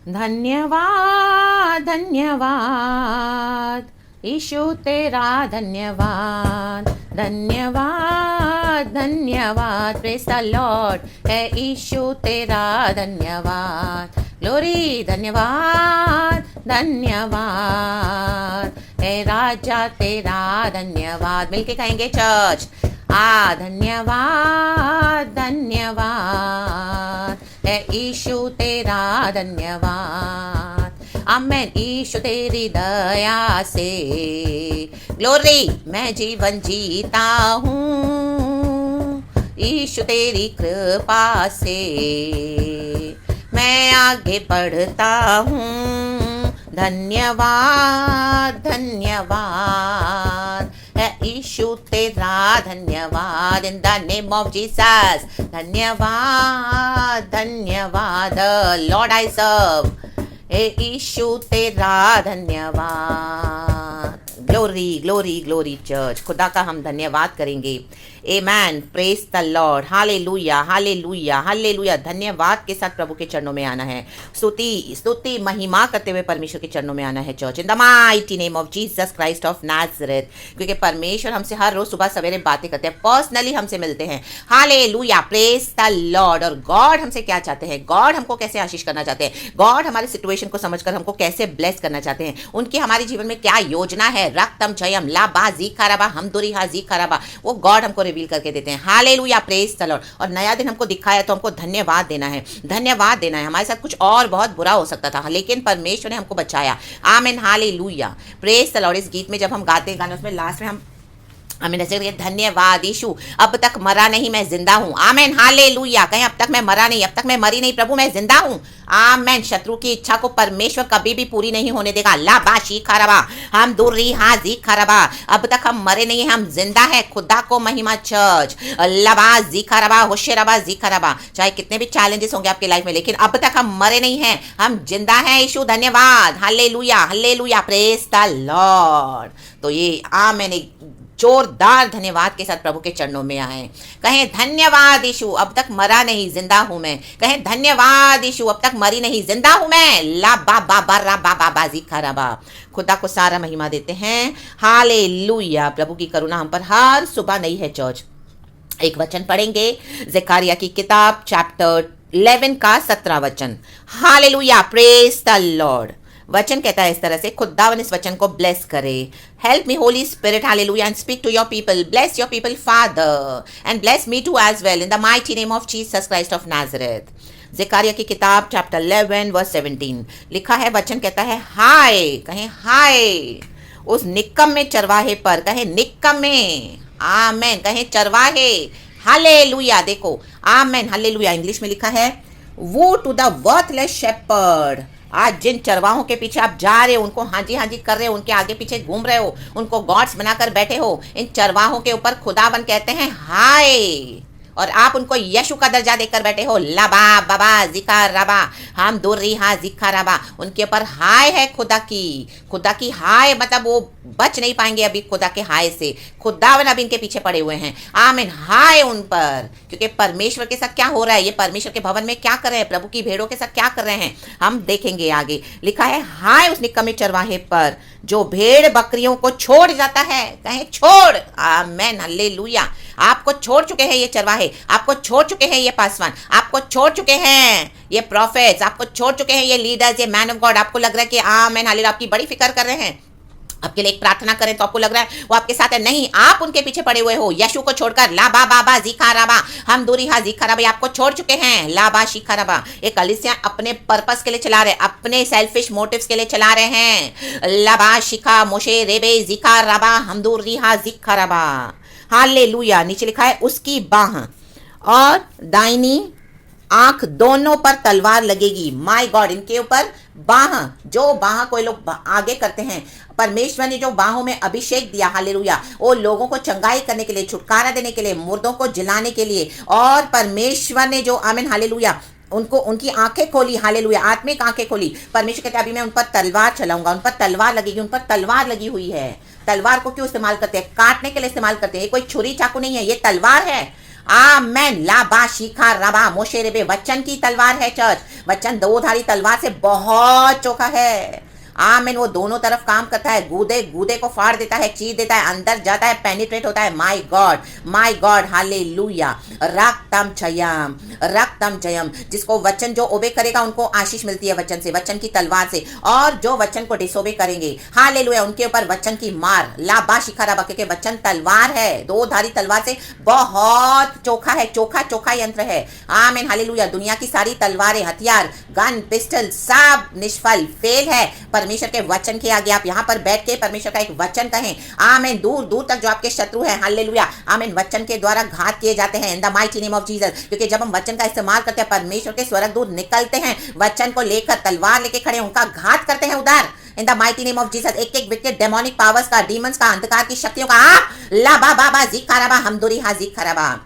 धन्यवाद धन्यवाद ईशु तेरा धन्यवाद धन्यवाद धन्यवाद प्रेज़ द लॉर्ड है ईशु तेरा धन्यवाद ग्लोरी धन्यवाद धन्यवाद है राजा तेरा धन्यवाद। मिलके कहेंगे चर्च धन्यवाद धन्यवाद है ईशु तेरा धन्यवाद। आमेन। ईशु तेरी दया से ग्लोरी मैं जीवन जीता हूँ, ईशु तेरी कृपा से मैं आगे बढ़ता हूँ। धन्यवाद धन्यवाद है ईशु तेरा धन्यवाद। In the name of Jesus धन्यवाद धन्यवाद लॉर्ड आई सर्व हे ईशु तेरा धन्यवाद। ग्लोरी ग्लोरी ग्लोरी चर्च, खुदा का हम धन्यवाद करेंगे। Amen. Praise the Lord. Hallelujah hallelujah hallelujah. धन्यवाद के साथ प्रभु के चरणों में आना है, स्तुति स्तुति महिमा करते हुए परमेश्वर के चरणों में आना है church, in the mighty name of Jesus Christ of Nazareth. क्योंकि परमेश्वर हमसे हर रोज सुबह सवेरे बातें करते हैं, पर्सनली हमसे मिलते हैं। Hallelujah praise the Lord. और गॉड हमसे क्या चाहते हैं, गॉड हमको कैसे आशीष करना चाहते हैं, गॉड हमारी सिचुएशन को समझकर हमको कैसे ब्लेस करना चाहते हैं, उनकी हमारे जीवन में क्या योजना है। रक्तम जयम लाबा जी खराबा हम दुरी हा जी खराबा, वो गॉड हमको रिवील करके देते हैं। Hallelujah praise the Lord. और नया दिन हमको दिखाया तो हमको धन्यवाद देना है, धन्यवाद देना है। हमारे साथ कुछ और बहुत बुरा हो सकता था, लेकिन परमेश्वर ने हमको बचाया। आमीन हालेलुया प्रेज द लॉर्ड। इस गीत में जब हम गाते हैं गाने, उसमें लास्ट में हम आमीन ऐसे धन्यवाद यीशु अब तक मरा नहीं मैं जिंदा हूँ। आमीन हालेलुया। कहें अब तक मैं मरा नहीं, अब तक मैं मरी नहीं, प्रभु मैं जिंदा हूँ। आमीन। शत्रु की इच्छा को परमेश्वर कभी भी पूरी नहीं होने देगा। लाबा शी खराबा हम दूर रही हाजी खराबा। अब तक हम मरे नहीं, हम जिंदा है। खुदा को महिमा चर्च। लबा जी खराबा होशेरबा जी खराबा। चाहे कितने भी चैलेंजेस होंगे आपके लाइफ में, लेकिन अब तक हम मरे नहीं हैं, हम जिंदा हैं। यीशु धन्यवाद। Hallelujah hallelujah praise the Lord. तो ये आमीन जोरदार धन्यवाद के साथ प्रभु के चरणों में आए। कहें धन्यवाद यीशु अब तक मरा नहीं, जिंदा हूं मैं। कहें धन्यवाद यीशु अब तक मरी नहीं, जिंदा हूं मैं। ला बा बा बा रा बा बा बाजी खराबा। खुदा को सारा महिमा देते हैं। हालेलुया। प्रभु की करुणा हम पर हर सुबह नई है चर्च। एक वचन पढ़ेंगे, ज़करिया की किताब चैप्टर 11 का 17 वचन। Hallelujah praise the Lord. वचन कहता है इस तरह से, खुदावन इस वचन को ब्लेस करे। Help me holy spirit hallelujah and speak to your people, bless your people father and bless me too as well in the mighty name of Jesus Christ of Nazareth. ज़करिया की किताब चैप्टर 11 वर्स 17 लिखा है, वचन कहता है हाय, कहें हाय उस निकम्मे चरवाहे पर। कहें निकम्मे। आमेन। कहें चरवाहे। हालेलुया। देखो आमेन हालेलुया। इंग्लिश में लिखा है वो टू द वर्थलेस शेपर्ड। आज जिन चरवाहों के पीछे आप जा रहे हो, उनको हाजी हाजी कर रहे हो, उनके आगे पीछे घूम रहे हो, उनको गॉड्स बनाकर बैठे हो, इन चरवाहों के ऊपर खुदावन कहते हैं हाय। और आप उनको यशु का दर्जा देकर बैठे हो। लबा बाबा जिका रबा हम दूर रिहा जिखा रबा। उनके ऊपर हाय है खुदा की। खुदा की हाय मतलब वो बच नहीं पाएंगे अभी खुदा के हाय से। खुदावन अब इनके पीछे पड़े हुए हैं। आमीन। हाय उन पर, क्योंकि परमेश्वर के साथ क्या हो रहा है, ये परमेश्वर के भवन में क्या कर रहे हैं, प्रभु की भेड़ों के साथ क्या कर रहे हैं, हम देखेंगे आगे। लिखा है हाय उस निकम्मे चरवाहे पर जो भेड़ बकरियों को छोड़ जाता है। कहें छोड़। आमीन हालेलुया। आपको छोड़ चुके हैं ये चरवाहे, आपको छोड़ चुके हैं ये पासवान, आपको छोड़ चुके हैं ये प्रॉफिट्स, आपको छोड़ चुके हैं ये लीडर्स, ये मैन ऑफ गॉड। आपको लग रहा है कि आमीन हालेलुया आपकी बड़ी फिक्र कर रहे हैं, आपके लिए एक प्रार्थना करें तो आपको लग रहा है वो आपके साथ है। नहीं, आप उनके पीछे पड़े हुए हो। यशु को छोड़कर लाबा बाबा जीखा रबा हम दूरी हा जीखा रबा, आपको छोड़ चुके हैं। लाबा शिखा रबा। एक कलीसिया अपने पर्पस के लिए चला रहे, अपने सेल्फिश मोटिव्स के लिए चला रहे हैं। लाबा शिखा मोशे रेबे जीखा रबा हम दूरी हा जीखा रबा। हालेलुया। नीचे लिखा है उसकी बाह और दाहिनी आंख दोनों पर तलवार लगेगी। My God. इनके ऊपर बाह, जो बाह कोई लोग आगे करते हैं, परमेश्वर ने जो बाहों में अभिषेक दिया हालेलुया, वो लोगों को चंगाई करने के लिए, छुटकारा देने के लिए, मुर्दों को जिलाने के लिए। और परमेश्वर ने जो आमीन हालेलुया उनको उनकी आंखें खोली। हालेलुया। आत्मिक आंखें खोली। परमेश्वर कहते हैं अभी मैं उन पर तलवार चलाऊंगा, उन पर तलवार लगेगी। उन पर तलवार लगी हुई है। तलवार को क्यों इस्तेमाल करते हैं? काटने के लिए इस्तेमाल करते हैं। ये कोई छुरी चाकू नहीं है, ये तलवार है। आमेन। लाबा शिखा रबा मोशे रेबे, वचन की तलवार है चर्च, वचन दो-धारी तलवार से बहुत चोखा है। आमीन। वो दोनों तरफ काम करता है, गूदे गूदे को फाड़ देता है, चीर देता है, अंदर जाता है, पेनिट्रेट होता है। My God hallelujah. रक्तम जयम। जिसको वचन जो ओबे करेगा उनको आशीष मिलती है वचन से, वचन की तलवार से, और जो वचन को डिसोबे करेंगे हालेलुया उनके ऊपर वचन की मार। लाबा शिखा रबा, क्योंकि वचन तलवार है, दो धारी तलवार से बहुत चोखा है, चोखा यंत्र है। आमीन हालेलुया। दुनिया की सारी तलवारें, हथियार, गन, पिस्टल सब निष्फल, फेल है परमेश्वर के वचन के आगे। आप यहाँ पर बैठ के परमेश्वर का एक वचन कहें। आमीन। दूर दूर तक जो आपके शत्रु हैं हालेलुया, आमीन, वचन के द्वारा घात किए जाते हैं इन the mighty name of Jesus. क्योंकि जब हम वचन का इस्तेमाल करते हैं, परमेश्वर के स्वर्गदूत निकलते हैं, वचन को लेकर तलवार लेके खड़े, उनका घात करते हैं उधर इन the mighty name of Jesus. एक एक विकेट डेमोनिक पावर्स का, डीमंस का, अंधकार की शक्तियों का लाबा बाबा जिखाराबा हमदुरी हा जिखाराबा।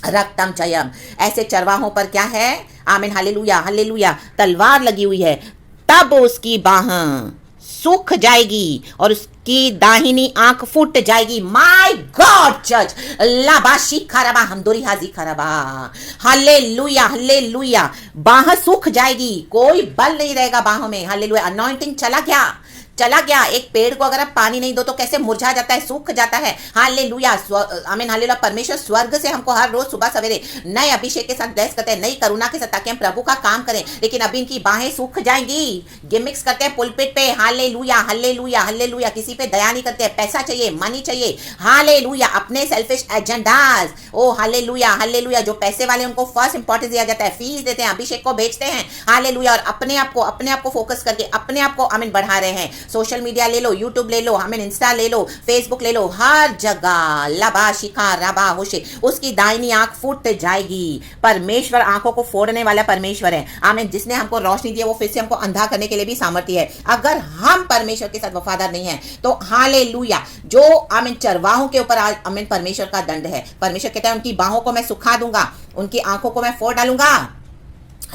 रक्तम जयम। ऐसे चरवाहों पर क्या है? आमीन हालेलुया हालेलुया, तलवार लगी हुई है। तब उसकी बाहें सूख जाएगी और उसकी दाहिनी आंख फूट जाएगी। माय गॉड चर्च, लाबाशी खराबा हमदोरी हाजी खराबा, हालेलुया हालेलुया। बाह सूख जाएगी, कोई बल नहीं रहेगा बाहों में। हालेलुया। अनॉइंटिंग चला गया। एक पेड़ को अगर आप पानी नहीं दो तो कैसे मुरझा जाता है, सूख जाता है। हालेलुया आमीन हालेलुया। परमेश्वर स्वर्ग से हमको हर रोज सुबह सवेरे नए अभिषेक के साथ ब्लेस करते हैं, नई करुणा के साथ, ताकि हम प्रभु का काम करें। लेकिन अभी इनकी बाहें सूख जाएंगी। गिमिक्स करते हैं पुलपिट पे, हालेलुया हालेलुया हालेलुया। किसी पे दया नहीं करते हैं, पैसा चाहिए, मनी चाहिए, हालेलुया। अपने सेल्फिश एजेंडाज, ओ हालेलुया हालेलुया। जो पैसे वाले उनको फर्स्ट इंपॉर्टेंस दिया जाता है, फीस देते हैं, अभिषेक को बेचते हैं, हालेलुया। और अपने आप को फोकस करके अपने आप को आमीन बढ़ा रहे हैं। सोशल मीडिया ले लो, यूट्यूब ले लो, हमें इंस्टा ले लो, फेसबुक ले लो, हर जगह लबा शिखा रबा होशे, उसकी दाहिनी आंख फूट जाएगी। परमेश्वर आंखों को फोड़ने वाला परमेश्वर है। आमीन। जिसने हमको रोशनी दी है वो फिर से हमको अंधा करने के लिए भी सामर्थ्य है। अगर हम परमेश्वर के साथ वफादार नहीं है तो हालेलुया, जो आमीन चरवाहों के ऊपर आमीन परमेश्वर का दंड है। परमेश्वर कहता है उनकी बाहों को मैं सुखा दूंगा, उनकी आंखों को मैं फोड़ डालूंगा।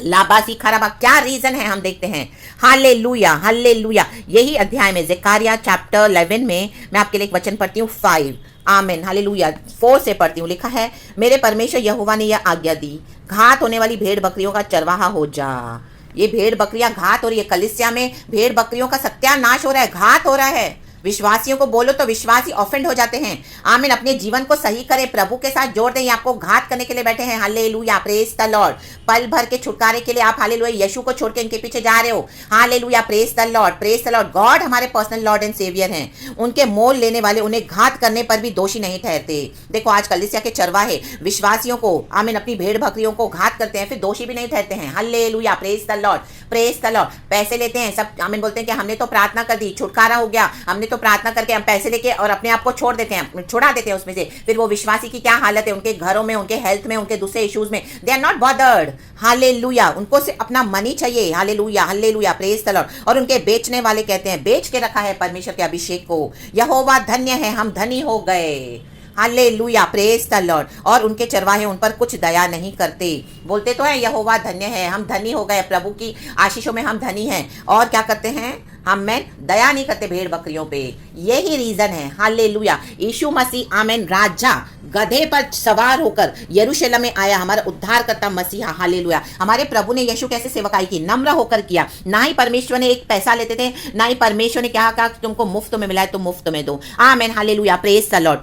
लाबासी खराबा, क्या रीजन है हम देखते हैं। Hallelujah hallelujah. यही अध्याय में ज़ेकारिया चैप्टर 11 में मैं आपके लिए एक वचन पढ़ती हूँ 5। आमीन हालेलुया 4 से पढ़ती हूँ। लिखा है, मेरे परमेश्वर यहोवा ने यह आज्ञा दी, घात होने वाली भेड़ बकरियों का चरवाहा हो जा। ये भेड़ बकरियां घात हो रही है, कलीसिया में भेड़ बकरियों का सत्यानाश हो रहा है, घात हो रहा है। विश्वासियों को बोलो तो विश्वासी ऑफेंड हो जाते हैं। आमीन। अपने जीवन को सही करें, प्रभु के साथ जोड़ दें। ये आपको घात करने के लिए बैठे हैं। Hallelujah praise the Lord. पल भर के छुटकारे के लिए आप हालेलुया यीशु को छोड़ के इनके पीछे जा रहे हो। Hallelujah praise the Lord praise the Lord. God हमारे पर्सनल लॉर्ड एंड सेवियर हैं। उनके मोल लेने वाले उन्हें घात करने पर भी दोषी नहीं ठहरते। देखो आज कलीसिया के चरवाहे विश्वासियों को आमीन अपनी भेड़ बकरियों को घात करते हैं, फिर दोषी भी नहीं ठहरते हैं। Hallelujah praise the Lord praise the Lord. पैसे लेते हैं सब, आमीन बोलते हैं कि हमने तो प्रार्थना कर दी, छुटकारा हो गया, हमने तो प्रार्थना करके हम पैसे लेके और अपने आप को छोड़ देते हैं, छुड़ा देते हैं उसमें से। फिर वो विश्वासी की क्या हालत है, उनके घरों में, उनके हेल्थ में, उनके दूसरे इश्यूज में, they are not bothered. Hallelujah. उनको सिर्फ अपना मनी चाहिए। Hallelujah hallelujah praise the Lord. और उनके बेचने वाले कहते हैं, बेच के रखा है परमेश्वर के अभिषेक को। यहोवा धन्य है, हम धनी हो गए। Hallelujah praise the Lord. और उनके चरवाहे उन पर कुछ दया नहीं करते। बोलते तो है यहोवा धन्य है, हम धनी हो गए, प्रभु की आशीषों में हम धनी हैं, और क्या करते हैं, हमें दया नहीं करते भेड़ बकरियों पे। यही रीजन है। हालेलुया। यीशु मसीह आमीन राजा गधे पर सवार होकर यरूशलेम में आया, हमारा उद्धार करता मसीहा। हालेलुया। हमारे प्रभु ने यीशु कैसे सेवकाई की, नम्र होकर किया। ना ही परमेश्वर ने एक पैसा लेते थे, ना ही परमेश्वर ने कहा तुमको मुफ्त में मिला है तो मुफ्त में दो। आमीन hallelujah praise the Lord.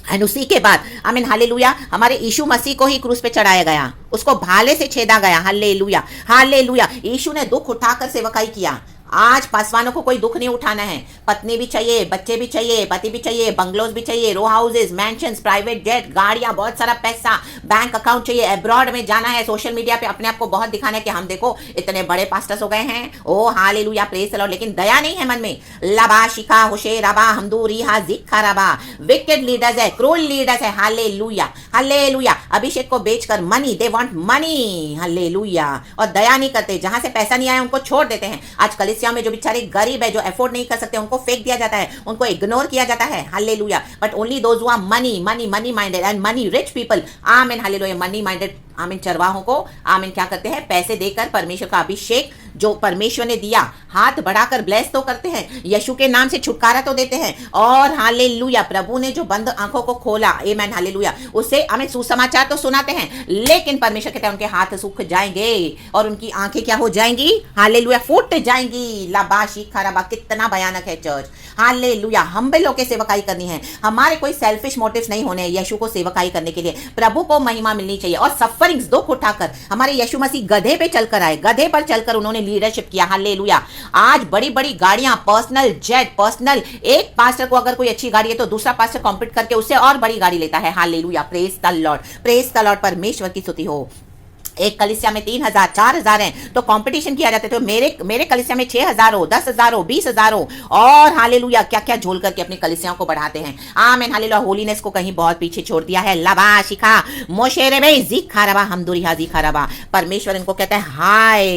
And उसी के बाद आमीन हालेलुया हमारे यीशु मसीह को ही क्रूस पे चढ़ाया गया, उसको भाले से छेदा गया। Hallelujah hallelujah. यीशु ने दुख उठाकर सेवकाई किया। आज पासवानों को कोई दुख नहीं उठाना है। पत्नी भी चाहिए, बच्चे भी चाहिए, पति भी चाहिए, बंगलोज भी चाहिए, रो हाउसेज, मैंशंस, प्राइवेट जेट, गाड़ियां, बहुत सारा पैसा, बैंक अकाउंट चाहिए, अब्रॉड में जाना है, सोशल मीडिया पे अपने आप को बहुत दिखाना है कि हम देखो इतने बड़े पास्टर्स हो गए हैं। ओ हालेलुया प्रेज द लॉर्ड। लेकिन दया नहीं है मन में। लबा शिखा हुशे रबा हमदूरी हा जिखा रबा। विकेड लीडर्स है, क्रूल लीडर्स है। Hallelujah hallelujah. अभिषेक को बेचकर money, they want money. Hallelujah. और दया नहीं करते, जहां से पैसा नहीं आया उनको छोड़ देते हैं। आज कलीसिया में जो बेचारे गरीब है, जो अफोर्ड नहीं कर सकते, उनको फेंक दिया जाता है, उनको इग्नोर किया जाता है। Hallelujah. But only those who are money minded and money rich people, amen hallelujah, money minded amen चरवाहों को आमीन क्या करते हैं, पैसे देकर परमेश्वर का अभिषेक जो परमेश्वर ने दिया, हाथ बढ़ाकर ब्लेस तो करते हैं, यीशु के नाम से छुटकारा तो देते हैं, और हालेलुया प्रभु ने जो बंद आंखों को खोला, आमेन हालेलुया, उससे हमें सुसमाचार तो सुनाते हैं, लेकिन परमेश्वर कहते हैं उनके हाथ सूख जाएंगे और उनकी आंखें क्या हो जाएंगी, हालेलुया फूट जाएंगी। लाबाशी खराबा, कितना भयानक है चर्च। हालेलुया, हम्बल होकर सेवकाई करनी है, हमारे कोई सेल्फिश मोटिव्स नहीं होने, यीशु को सेवकाई करने के लिए प्रभु को महिमा मिलनी चाहिए। और सफरिंग्स दुख उठाकर हमारे यीशु मसीह गधे पे चलकर आए, गधे पर चलकर उन्होंने लीडरशिप किया। हालेलुया, आज बड़ी बड़ी गाड़ियां, पर्सनल जेट, पर्सनल, एक पास्टर को अगर कोई अच्छी गाड़ी है तो दूसरा पास्टर कॉम्पीट करके उससे और बड़ी गाड़ी लेता है। Hallelujah, praise the Lord, praise the Lord, परमेश्वर की स्तुति हो। एक कलिसिया में 3000 4000 हैं तो कंपटीशन किया जाता है, तो मेरे कलिसिया में 6000 हो, 10,000 हो, 20,000 हो, और हालेलुया क्या क्या झोल करके अपनी कलिसियाओं को बढ़ाते हैं। आमीन हालेलुया, होलीनेस को कहीं बहुत पीछे छोड़ दिया है। लबा शिखा मोशेरे में जीखा रबा हमदुरिहा जीखा रबा, परमेश्वर इनको कहता है हाय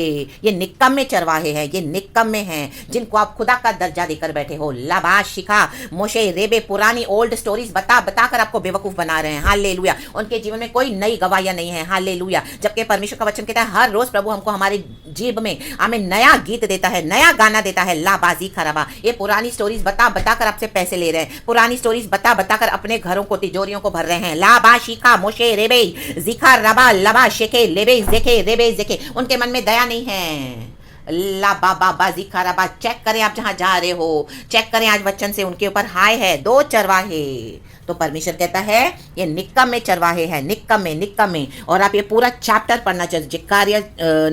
ये निकम्मे चरवाहे हैं, ये निकम्मे हैं जिनको आप खुदा का दर्जा देकर बैठे हो। लबा शिखा मोशे रेबे, पुरानी ओल्ड स्टोरीज बता बताकर आपको बेवकूफ बना रहे हैं। हालेलुया, उनके जीवन में कोई नई गवाहियां नहीं है। हालेलुया, जबकि परमेश्वर का वचन कहता है हर रोज प्रभु हमको हमारी जीभ में हमें नया गीत देता है, नया गाना देता है। लाबाजी खराबा, ये पुरानी स्टोरीज बता बताकर आपसे पैसे ले रहे हैं, पुरानी स्टोरीज बता बताकर अपने घरों को, तिजोरियों को भर रहे हैं। लाबा शिखा मोशे रेबे जिखा रबा लबा शेके लेबे जेके रेबे जेके, उनके मन में दया नहीं है। ला बाबा बाजी खराबा, चेक करें आप जहां जा रहे हो, चेक करें आज वचन से उनके ऊपर हाय है। 2 चरवाहे, तो परमेश्वर कहता है ये निक्कम चरवाहे हैं, निक्कम में। और आप ये पूरा चैप्टर पढ़ना चाहिए, जिक्कारिया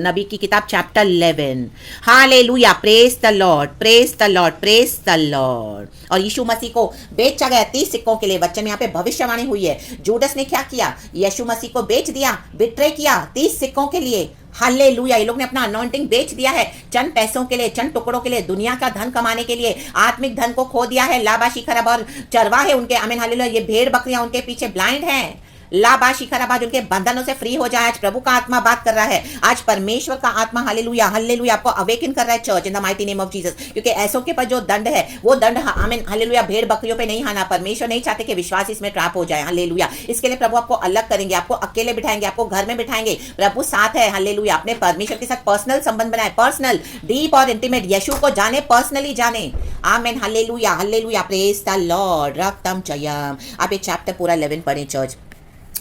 नबी की किताब chapter 11। Hallelujah, praise the Lord, praise the Lord, praise the Lord. और यीशु मसीह को बेचा गया 30 सिक्कों के लिए। वचन में यहाँ पे भविष्यवाणी हुई है, जूडस ने क्या किया, यीशु मसीह को बेच दिया, बिट्रे किया 30 सिक्कों के लिए। हालेलुया, ये लोग ने अपना अनॉइंटिंग बेच दिया है चंद पैसों के लिए, चंद टुकड़ों के लिए, दुनिया का धन कमाने के लिए, आत्मिक धन को खो दिया है। लाबाशी खराब, और चरवाहे उनके, आमीन हालेलुया, ये भेड़ बकरियां उनके पीछे ब्लाइंड हैं। लाबाशी खराबाज उनके बंधनों से फ्री हो जाए। आज प्रभु का आत्मा बात कर रहा है, आज परमेश्वर का आत्मा हालेलुया हालेलुया आपको अवेकन कर रहा है church, in the mighty name of Jesus. क्योंकि ऐसों के पास जो दंड है वो दंड, आमीन हालेलुया, भेड़ बकरियों पे नहीं आना। परमेश्वर नहीं चाहते कि विश्वास इसमें ट्रैप हो जाए। हालेलुया, इसके लिए प्रभु आपको अलग करेंगे, आपको अकेले बिठाएंगे, आपको घर में बिठाएंगे। प्रभु साथ है। हालेलुया, अपने परमेश्वर के साथ पर्सनल संबंध बनाए, पर्सनल, डीप और इंटीमेट। यीशु को जाने, पर्सनली जाने। Amen hallelujah hallelujah, praise the Lord. रक्तम चयम, आप ये चैप्टर पूरा 11 पढ़ें church,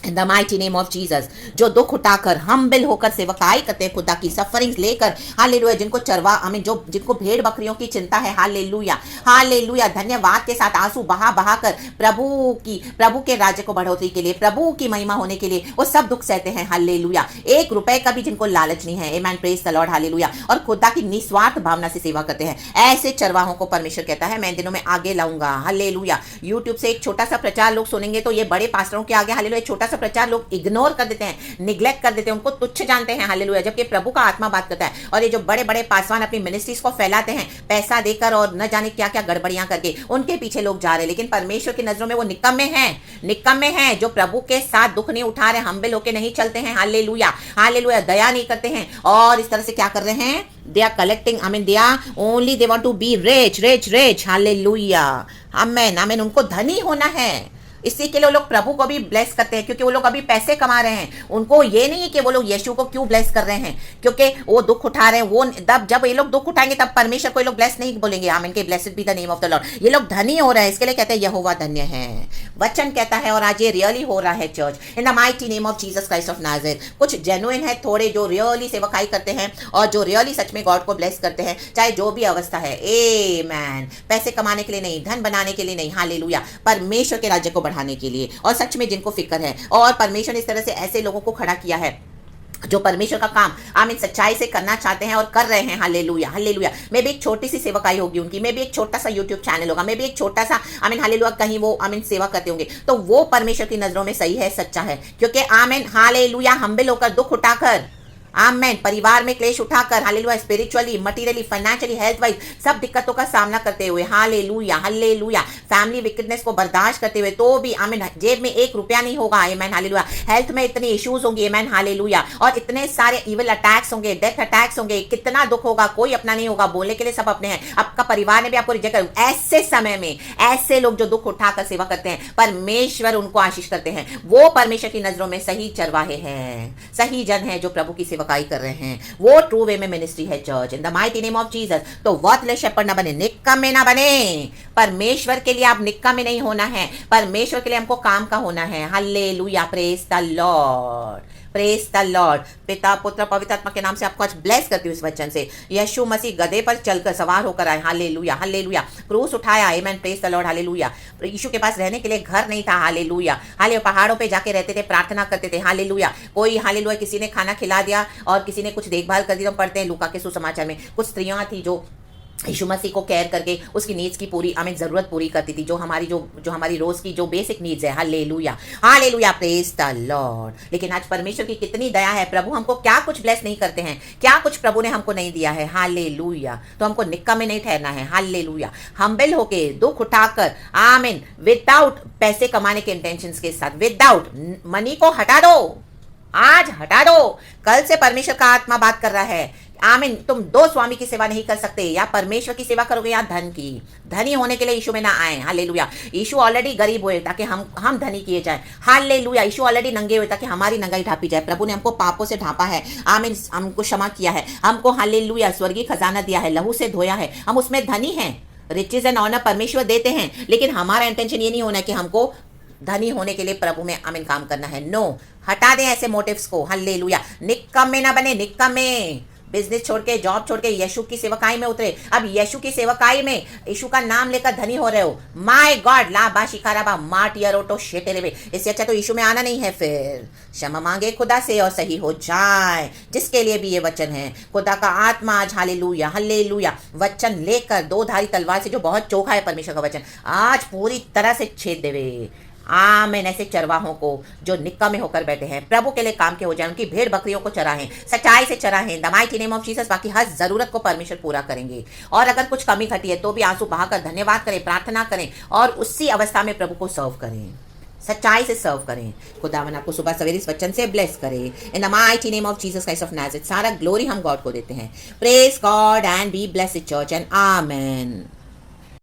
in the mighty name of Jesus. जो दुख उठाकर हम्बल होकर सेवकाई करते हैं, खुदा की सफरिंग्स लेकर, हालेलुया, जिनको चरवा, आमीन, जो जिनको भेड़ बकरियों की चिंता है, हालेलुया हालेलुया, धन्यवाद के साथ आंसू बहा बहा कर प्रभु के राज्य को बढ़ोतरी के लिए, प्रभु की महिमा होने के लिए वो सब दुख सहते हैं। हालेलुया, 1 रुपए का भी जिनको लालच नहीं है। आमीन, प्रेज द लॉर्ड, हालेलुया, और खुदा की निस्वार्थ भावना से सेवा करते हैं। ऐसे चरवाहों को परमेश्वर कहता है मैं दिनों में आगे लाऊंगा। हालेलुया, यूट्यूब से एक छोटा सा प्रचार लोग सुनेंगे तो ये बड़े पास्टरों के आगे, हालेलुया, छोटा प्रचार लोग इग्नोर कर देते हैं, निग्लेक्ट कर देते हैं, उनको तुच्छ जानते हैं। हालेलुया, जबकि प्रभु का आत्मा बात करता है। और ये जो बड़े बड़े पासवान अपनी मिनिस्ट्रीज को फैलाते हैं पैसा देकर और न जाने क्या क्या गड़बड़ियां करके, उनके पीछे लोग जा रहे हैं। लेकिन परमेश्वर की नजरों में वो निकम्मे हैं जो प्रभु के साथ दुख नहीं उठा रहे, हम्बल होके नहीं चलते हैं। हालेलुया हालेलुया, दया नहीं करते हैं, और इस तरह से क्या कर रहे हैं, दे are collecting, amen, they are only, they want to be rich. Hallelujah, amen amen, उनको धनी होना है। इसी के लिए वो लोग प्रभु को भी ब्लेस करते हैं, क्योंकि वो लोग अभी पैसे कमा रहे हैं। उनको ये नहीं है कि वो लोग यीशु को क्यों ब्लेस कर रहे हैं, क्योंकि वो दुख उठा रहे हैं। वो जब ये लोग दुख उठाएंगे तब परमेश्वर को ये लोग ब्लेस नहीं बोलेंगे। आमीन, के blessed be the name of the Lord. ये लोग धनी हो रहे हैं, इसके लिए कहते हैं यहोवा धन्य है। वचन कहता है, और आज ये रियली हो रहा है church, in the mighty name of Jesus Christ of Nazareth. कुछ जेन्युइन है, थोड़े जो रियली सेवकाई करते हैं और जो रियली सच में गॉड को ब्लेस करते हैं, चाहे जो भी अवस्था है। आमीन, पैसे कमाने के लिए नहीं, धन बनाने के लिए नहीं, हालेलुया, परमेश्वर के राज्य को बढ़ाने के लिए, और सच में जिनको फिक्र है। और परमेश्वर ने इस तरह से ऐसे लोगों को खड़ा किया है जो परमेश्वर का काम आमीन सच्चाई से करना चाहते हैं और कर रहे हैं। हालेलुया हालेलुया, मैं भी एक छोटी सी सेवकाई होगी उनकी, मैं भी एक छोटा सा यूट्यूब चैनल होगा, मैं भी एक छोटा सा, आमीन हालेलुया, कहीं वो आमीन सेवा करते होंगे, तो वो परमेश्वर की नजरों में सही है, सच्चा है। क्योंकि आमीन हालेलुया, हम्बल होकर, दुख उठाकर, आमेन, परिवार में क्लेश उठाकर, hallelujah, spiritually, materially, financially, health wise सब दिक्कतों का सामना करते हुए, हालेलुया हालेलुया, फैमिली विकेडनेस को बर्दाश्त करते हुए, तो भी आमीन जेब में 1 रुपया नहीं होगा। आमेन हालेलुया, हेल्थ में इतने इश्यूज होंगे। आमेन हालेलुया, और इतने सारे इविल अटैक्स होंगे, डेथ अटैक्स होंगे, कितना दुख होगा, कोई अपना नहीं होगा, बोलने के लिए सब अपने हैं, आपका परिवार ने भी आपको रिजेक्ट कर। ऐसे समय में ऐसे लोग जो दुख उठाकर सेवा करते हैं, परमेश्वर उनको आशीष करते हैं। वो परमेश्वर की नजरों में सही चरवाहे हैं, सही जन है जो प्रभु की सेवा सेवकाई कर रहे हैं, वो ट्रू वे में मिनिस्ट्री है church, in the mighty name of Jesus. तो वर्थलेस शेपर्ड ना बने, निक्कम में ना बने। परमेश्वर के लिए आप निक्कम में नहीं होना है, परमेश्वर के लिए हमको काम का होना है। Hallelujah, praise the Lord, praise the Lord. पिता पुत्र पवित्र आत्मा के नाम से आपको आज ब्लेस करती हूँ इस वचन से। यीशु मसीह गधे पर चलकर सवार होकर आए, हालेलुया हालेलुया, क्रूस उठाया, आमेन, प्रेज द लॉर्ड, हालेलुया। यीशु के पास रहने के लिए घर नहीं था, हालेलुया हाले, पहाड़ों पे जाके रहते थे, प्रार्थना करते थे, हालेलुया। कोई हालेलुया, किसी ने खाना खिला दिया और किसी ने कुछ देखभाल कर दी। तो पढ़ते हैं लूका के सुसमाचार में, कुछ स्त्रियां थी जो यीशु मसीह को केयर करके उसकी नीड्स की पूरी ज़रूरत पूरी करती थी, जो हमारी रोज की जो बेसिक नीड्स है। Hallelujah hallelujah, praise the Lord. लेकिन आज परमेश्वर की कितनी दया है, प्रभु हमको क्या कुछ ब्लेस नहीं करते हैं, क्या कुछ प्रभु ने हमको नहीं दिया है। हालेलुया, तो हमको निक्का में नहीं ठहरना है। हालेलुया, हम्बल होके, दुख उठाकर, आमीन, विदाउट पैसे कमाने के इंटेंशंस के साथ, विदाउट मनी को हटा दो, आज हटा दो। कल से परमेश्वर का आत्मा बात कर रहा है, आमीन। तुम दो स्वामी की सेवा नहीं कर सकते, या परमेश्वर की सेवा करोगे या धन की। धनी होने के लिए यीशु में ना आए, हालेलुया। यीशु ऑलरेडी गरीब हुए ताकि हम धनी किए जाए, हालेलुया। यीशु ऑलरेडी नंगे हुए ताकि हमारी नंगाई ढापी जाए। प्रभु ने हमको पापों से ढापा है, आमीन, हमको क्षमा किया है, हमको हालेलुया स्वर्गीय खजाना दिया है, लहू से धोया है, हम उसमें धनी हैं। रिचेज एंड ऑनर परमेश्वर देते हैं, लेकिन हमारा इंटेंशन ये नहीं होना कि हमको धनी होने के लिए प्रभु में आमीन काम करना है। नो, हटा दें ऐसे मोटिव्स को, हालेलुया। निक्कम में ना बने, निक्कम में बिजनेस छोड़ के, जॉब छोड़ के यीशु की सेवकाई में उतरे। अब यीशु की सेवकाई में यीशु का नाम लेकर धनी हो रहे हो, माय गॉड, ला बा शिकाराबा माट यरोटो शेटेरेबे। इससे अच्छा तो यीशु में आना नहीं है। फिर क्षमा मांगे खुदा से और सही हो जाए। जिसके लिए भी ये वचन है, खुदा का आत्मा आज हालेलुया हालेलुया वचन लेकर, दो धारी तलवार से जो बहुत चोखा है परमेश्वर का वचन, आज पूरी तरह से छेद देवे। आमीन। ऐसे चरवाहों को जो निक्का में होकर बैठे हैं, प्रभु के लिए काम के हो जाए, उनकी भेड़ बकरियों को चराएं, सच्चाई से चराएं, the mighty name of Jesus. बाकी हर जरूरत को परमेश्वर पूरा करेंगे। और अगर कुछ कमी घटी है तो भी आंसू बहाकर धन्यवाद करें, प्रार्थना करें और उसी अवस्था में प्रभु को सर्व करें, सच्चाई से सर्व करें। खुदावन आपको सुबह सवेरे इस वचन से ब्लेस करे, इन the mighty name of Jesus Christ of Nazareth. सारा ग्लोरी हम गॉड को देते हैं। Praise God and be blessed church and amen.